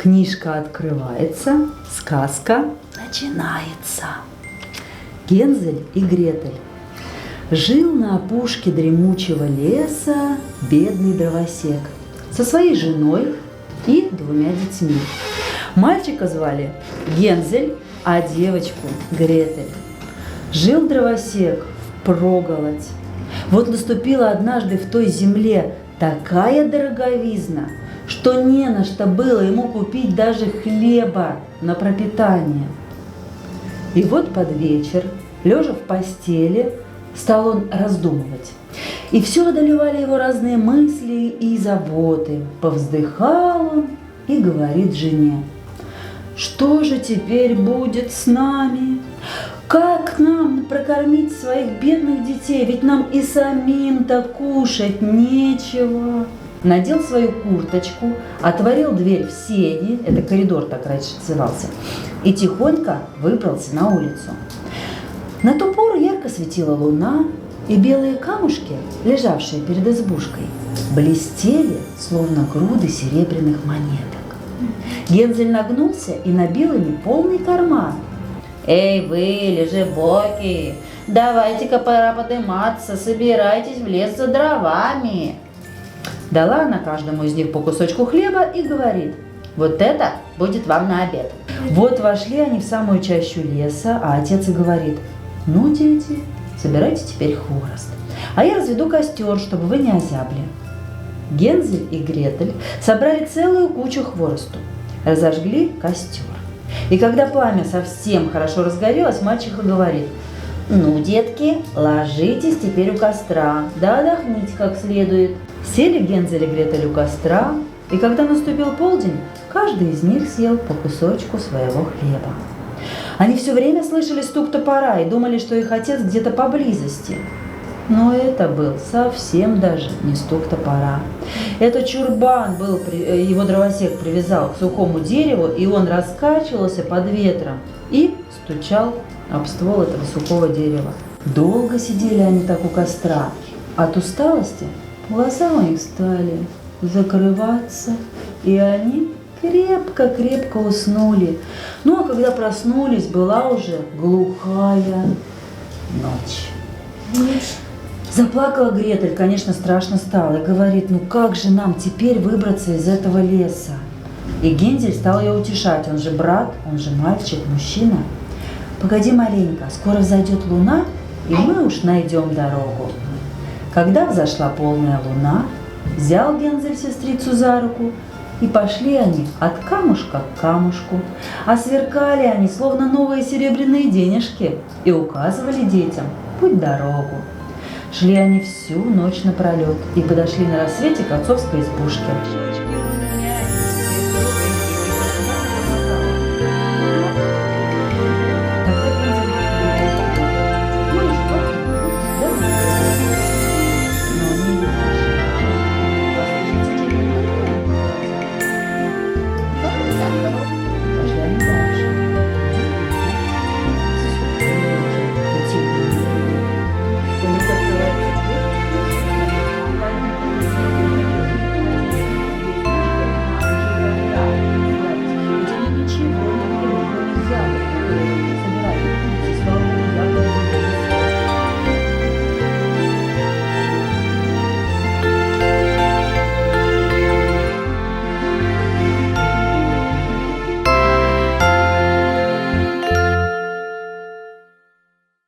Книжка открывается, сказка начинается. Гензель и Гретель. Жил на опушке дремучего леса бедный дровосек со своей женой и 2 детьми. Мальчика звали Гензель, а девочку Гретель. Жил дровосек впроголодь. Вот наступила однажды в той земле такая дороговизна, что не на что было ему купить даже хлеба на пропитание. И вот под вечер, лежа в постели, стал он раздумывать. И все одолевали его разные мысли и заботы. Повздыхал он и говорит жене: «Что же теперь будет с нами? Как нам прокормить своих бедных детей? Ведь нам и самим-то кушать нечего». Надел свою курточку, отворил дверь в сени, это коридор так раньше назывался, и тихонько выбрался на улицу. На ту пору ярко светила луна, и белые камушки, лежавшие перед избушкой, блестели, словно груды серебряных монеток. Гензель нагнулся и набил ими полный карман. «Эй вы, лежебоки, давайте-ка пора подниматься, собирайтесь в лес за дровами». Дала она каждому из них по кусочку хлеба и говорит: «Вот это будет вам на обед». Вот вошли они в самую чащу леса, а отец и говорит: «Ну, дети, собирайте теперь хворост, а я разведу костер, чтобы вы не озябли». Гензель и Гретель собрали целую кучу хворосту, разожгли костер. И когда пламя совсем хорошо разгорелось, мачеха говорит: «Ну, детки, ложитесь теперь у костра, да отдохните как следует». Сели Гензель и Гретель у костра, и когда наступил полдень, каждый из них съел по кусочку своего хлеба. Они все время слышали стук топора и думали, что их отец где-то поблизости. Но это был совсем даже не стук топора. Это чурбан был, его дровосек привязал к сухому дереву, и он раскачивался под ветром и стучал об ствол этого сухого дерева. Долго сидели они так у костра. От усталости глаза у них стали закрываться, и они крепко-крепко уснули. Ну а когда проснулись, была уже глухая ночь. Заплакала Гретель, конечно, страшно стало, и говорит: «Ну как же нам теперь выбраться из этого леса?» И Гензель стал ее утешать, он же брат, он же мальчик, мужчина. «Погоди маленько, скоро взойдет луна, и мы уж найдем дорогу». Когда взошла полная луна, взял Гензель сестрицу за руку, и пошли они от камушка к камушку, а сверкали они, словно новые серебряные денежки, и указывали детям путь-дорогу. Шли они всю ночь напролет и подошли на рассвете к отцовской избушке.